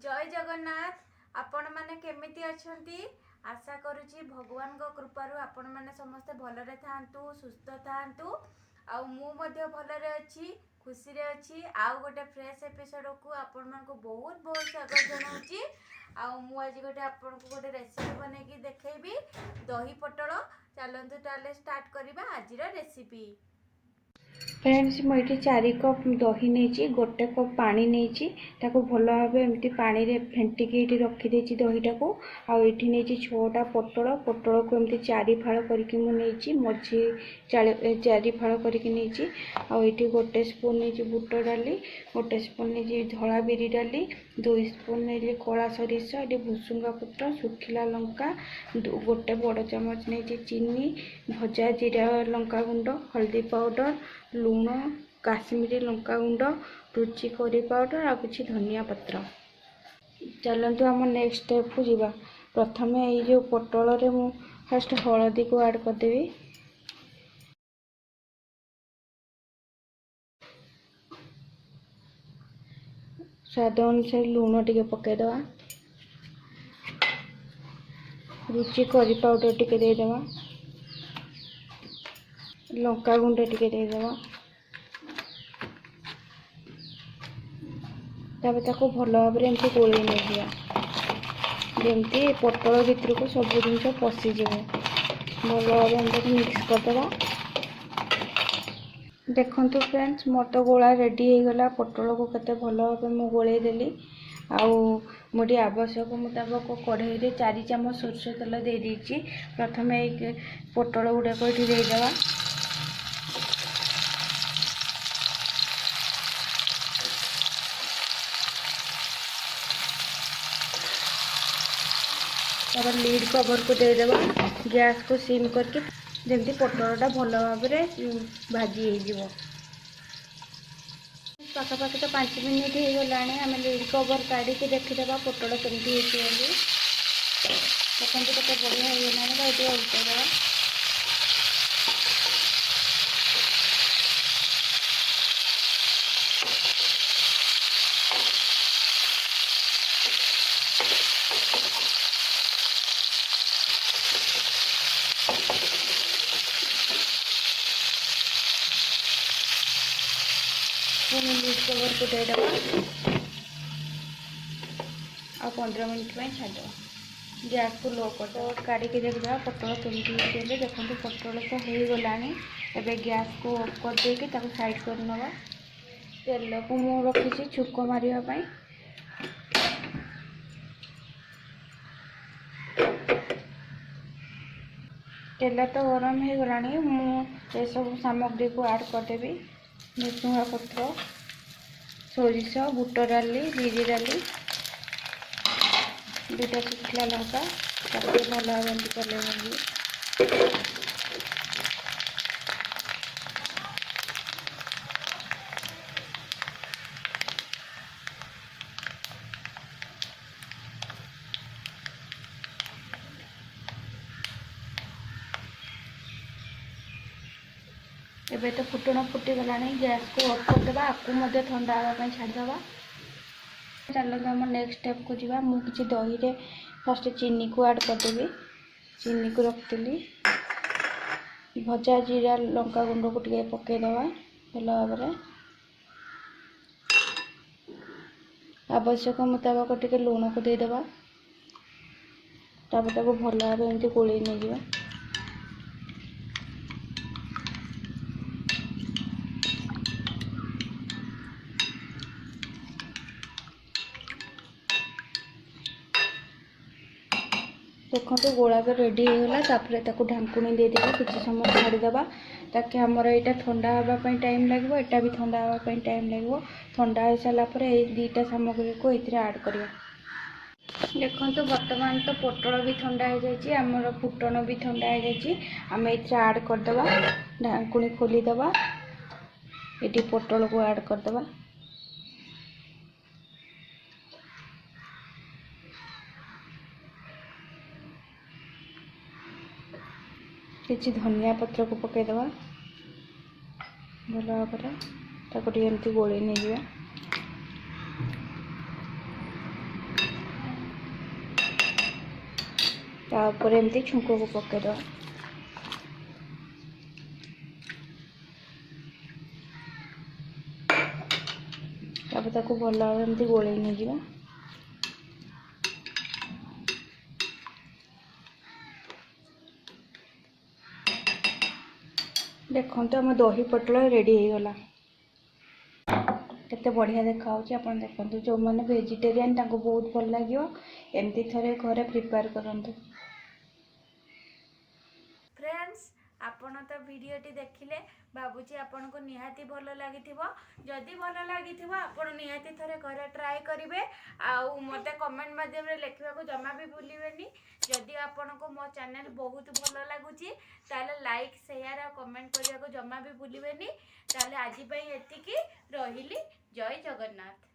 जय जगन्नाथ। आपण माने केमिति अछंती? आशा करूची भगवान को कृपारू आपण माने समस्त भलरे थांतु, सुस्थ थांतु। आ मु मध्य भलरे अछि, खुशी रे अछि। आउ गोटे फ्रेश एपिसोड को आपण मान को बहुत बहुत स्वागत जनाउची। आ मु आज गोटे आपण को गोटे रेसिपी बने की देखैबी, दही पटल। चलंतु ताले स्टार्ट करिबा आजिरा रेसिपी। फ्रेंड्स मुझे 4 कप दही नहीं, गोटे कप पानी नहीं, भल भाव एमती पानी रे फेंटिकी ये रखीदे दहीटा को। आठी नहीं 6टा पोटल, पोटल को एमती 4 फाड़ करके मुझे मझी 4 फाड़ करके नहीं। आठी गोटे स्पून नहीं बुट डाली, गोटे स्पून नहीं धला बिरी डाली, 2 स्पून नहीं कला सरिष, ये भुसुंगा पत्र, सुखिला लंका, गोटे बड़ चामच नहीं चीनी, भजा जीरा लंका गुंड, हल्दी पाउडर, लुण, काश्मीरी लंका गुंड, रुचि करी पाउडर आ किछि धनिया पत्र। चलतु आम नेक्स्ट स्टेप को जीवा। प्रथम ये जो पोटल रे मु फर्स्ट हलदी को ऐड करदेवी। स्वाद अनुसार लुण टिके पकेदवा, रुचि करी पाउडर टिके देदेवा, लंका गुंड टिके देदेवा। ताको भल भाव एमती गोल नहीं जमती पोटल भितर को सब जिन पशिज भल भाव एमती मिक्स करदे। देखंतु फ्रेंड्स मोर तो गोला रेडी हो गला। पोटल को केते भल भाव मु गोले देली। आउ मुझे आवश्यक मुताबक कढ़ाई रे 4 चामच सोरष तेल दे दीची। प्रथम पोटल गुड़ाक ये देदेवा। तापर लीड कवर को देदेवा, गैस को सिम करके जमी पोटलटा भल भाव भाजी हो। पाखापाखि तो 5 मिनिट हो गला। आम लीड कवर काढ़ी देखीदा पोटल केमती देखते केते बढ़िया होगा। ये उल्टेदा लीड कवर को देदेवा आ 15 मिनट में छाड़ गैस को लो कर काढ़ी देखा पोटल केमती देखो। पोटल तो हो गला। एबे गैस को ऑफ कर देकी साइड कर नवा। तेल को मु रखी छुक मारिया। तेल तो गरम हो गला। मु सब सामग्री को ऐड करदेवी। भुसुंगा पत्र, सोरिष, बुट डाली, बिरी डाली, 2टा सुखिला लंका भल भाव चले। एबे तो फुटण फुटीगला। गैस को ऑफ करदे। आपको ठंडा हाँवाई छाड़देवा। चलो आम नेक्स्ट स्टेप को जीवा। मुझे दही रे फर्स्ट चीनी को ऐड करदेवी। चीनी को रखी भजा जीरा लंका गुंड को टे पकईदवा भल भाव। आवश्यक मुताबक टे लुण को देदेवा। भल भाव एमती गोल नहीं। देखो गोला तो रेडी होगा। ढांकुणी दे देगा, किसी समय छाड़देवा ताकि आमर यहाँ ठंडा हाँवाई टाइम लगे। यहाँ भी ठंडा हाँवाई टाइम लगे। ठंडा हो सारापर ये 2टा सामग्री को ये ऐड करिया। देखो बर्तमान तो पोटल भी ठंडा हो जाए, आमर फुटण भी ठंडा हो जाए। आम ये ऐड करदे। ढांकुणी खोलीदे। ये पोटल को ऐड करदे। किसी धनिया पत्र को पकईदे भल भाव। एमती गोल नहीं। ता ऊपर एमती छुंक को पकेदवा। तापर ताको भल भाव एमती गोलई नहीं जिवा। देखो तो आम दही पटल रेडी हो गला। केते बढ़िया देखा होची आपण देखंतु। जो माने वेजिटेरियन ताको बहुत भल लागियो एमती थरे घरे प्रिपेयर करंतु। फ्रेंड्स आपण तो वीडियोटी देखिले बाबूजी आपन को निहाती भल लागिथिबो। जदि भल लागिथिबो आपण निहाती थरे घरे ट्राई करिवे आउ मते कमेंट माध्यम रे लिखिबा को जमा भी भूलिबेनी। जदि आपण को मो चैनल बहुत भल लागुची ताले लाइक शेयर और कमेंट करिया को जमा भी भूलिबेनी। ताले आजि पई एतिकी रहिली। जय जगन्नाथ।